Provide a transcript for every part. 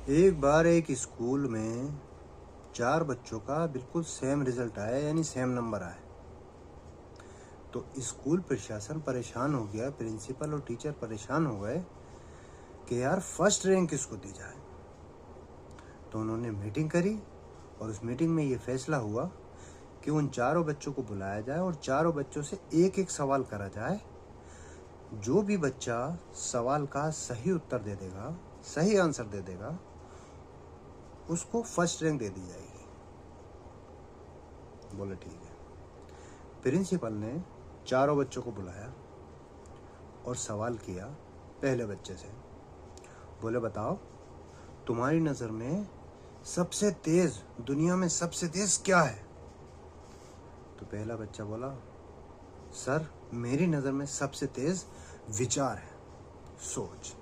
एक बार एक स्कूल में 4 बच्चों का बिल्कुल सेम रिजल्ट आया, यानी सेम नंबर आए। तो स्कूल प्रशासन परेशान हो गया, प्रिंसिपल और टीचर परेशान हो गए कि यार फर्स्ट रैंक किसको दी जाए। तो उन्होंने मीटिंग करी और उस मीटिंग में ये फैसला हुआ कि उन चारों बच्चों को बुलाया जाए और चारों बच्चों से एक एक सवाल करा जाए। जो भी बच्चा सवाल का सही उत्तर दे देगा, सही आंसर दे देगा, उसको फर्स्ट रैंक दे दी जाएगी। बोले ठीक है। प्रिंसिपल ने चारों बच्चों को बुलाया और सवाल किया पहले बच्चे से। बोले बताओ, तुम्हारी नज़र में सबसे तेज, दुनिया में सबसे तेज क्या है? तो पहला बच्चा बोला, सर मेरी नज़र में सबसे तेज विचार है, सोच।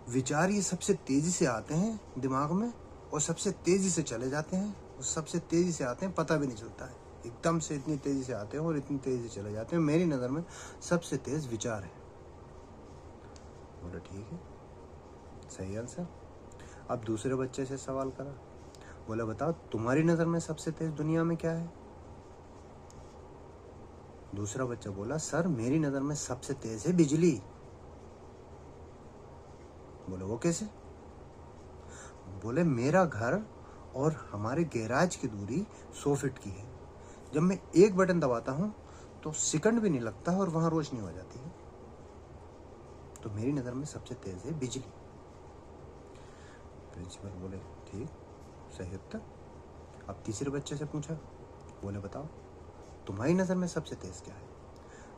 विचार ये सबसे तेजी से आते हैं दिमाग में और सबसे तेजी से चले जाते हैं और सबसे तेजी से आते हैं, पता भी नहीं चलता है। एकदम से इतनी तेजी से आते हैं और इतनी तेजी से चले जाते हैं। मेरी नज़र में सबसे तेज विचार है। बोला ठीक है, सही आंसर। अब दूसरे बच्चे से सवाल करा। बोला बताओ, तुम्हारी नज़र में सबसे तेज दुनिया में क्या है? दूसरा बच्चा बोला, सर मेरी नज़र में सबसे तेज है बिजली। बोले वो कैसे? बोले मेरा घर और हमारे गैराज की दूरी 100 फीट की है। जब मैं एक बटन दबाता हूँ तो सेकंड भी नहीं लगता है और वहाँ रोशनी हो जाती है। तो मेरी नज़र में सबसे तेज है बिजली। प्रिंसिपल बोले ठीक, सही उत्तर। अब तीसरे बच्चे से पूछा। बोले बताओ, तुम्हारी नज़र में सबसे तेज क्या है?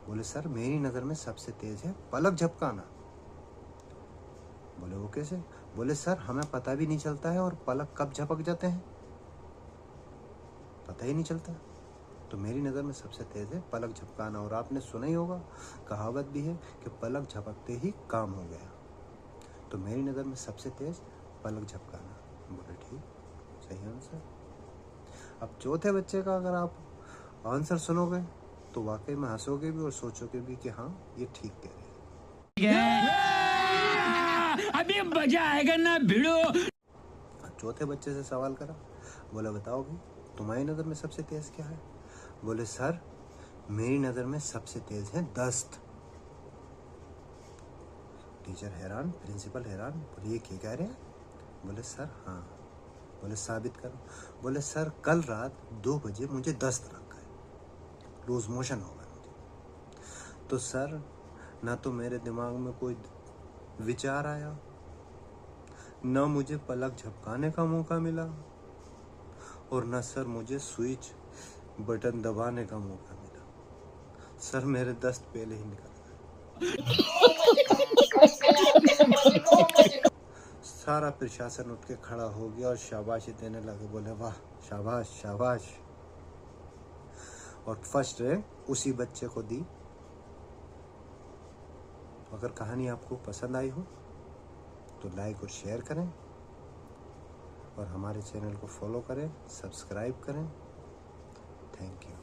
बोले सर मेरी नज़र में सबसे तेज है पलक झपकाना। बोले वो कैसे? बोले सर हमें पता भी नहीं चलता है और पलक कब झपक जाते हैं, पता ही नहीं चलता। तो मेरी नज़र में सबसे तेज है पलक झपकाना। और आपने सुना ही होगा, कहावत भी है कि पलक झपकते ही काम हो गया। तो मेरी नज़र में सबसे तेज पलक झपकाना। बोले ठीक, सही आंसर। अब चौथे बच्चे का अगर आप आंसर सुनोगे तो वाकई में हंसोगे भी और सोचोगे भी कि हाँ ये ठीक कह रहे हैं। अभी मजा आएगा ना भिड़ो। चौथे बच्चे से सवाल करा। बोले बताओ भाई, तुम्हारी नज़र में सबसे तेज क्या है? बोले सर मेरी नज़र में सबसे तेज है दस्त। टीचर हैरान, प्रिंसिपल हैरान। बोले ये क्या कह रहे हैं? बोले सर हाँ। बोले साबित करो। बोले सर कल रात 2 बजे मुझे दस्त लग गए, लूज मोशन हो गया मुझे। तो सर ना तो मेरे दिमाग में कोई विचार आया, ना मुझे पलक झपकाने का मौका मिला और ना सर मुझे स्विच बटन दबाने का मौका मिला। सर मेरे दस्त पहले ही निकल गए। सारा प्रशासन उठ के खड़ा हो गया और शाबाशी देने लगे। बोले वाह, शाबाश शाबाश। और फर्स्ट रैंक उसी बच्चे को दी। अगर कहानी आपको पसंद आई हो तो लाइक और शेयर करें और हमारे चैनल को फॉलो करें, सब्सक्राइब करें। Thank you.